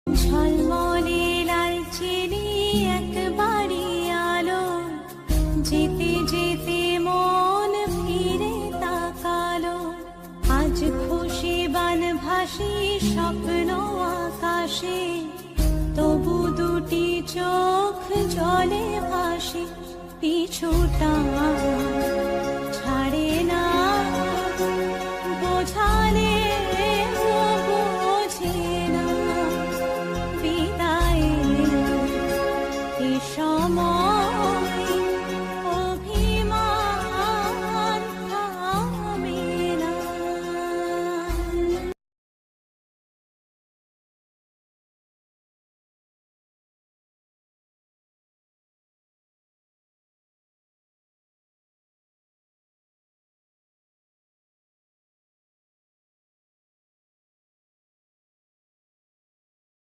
ঝলমলে লালচেনে একবারই আলো, যেতে যেতে মন ফিরে তাকালো। আজ খুশি বানভাসি স্বপ্ন আকাশে, তবু দুটি চোখ জলে ভাসে পিছুটা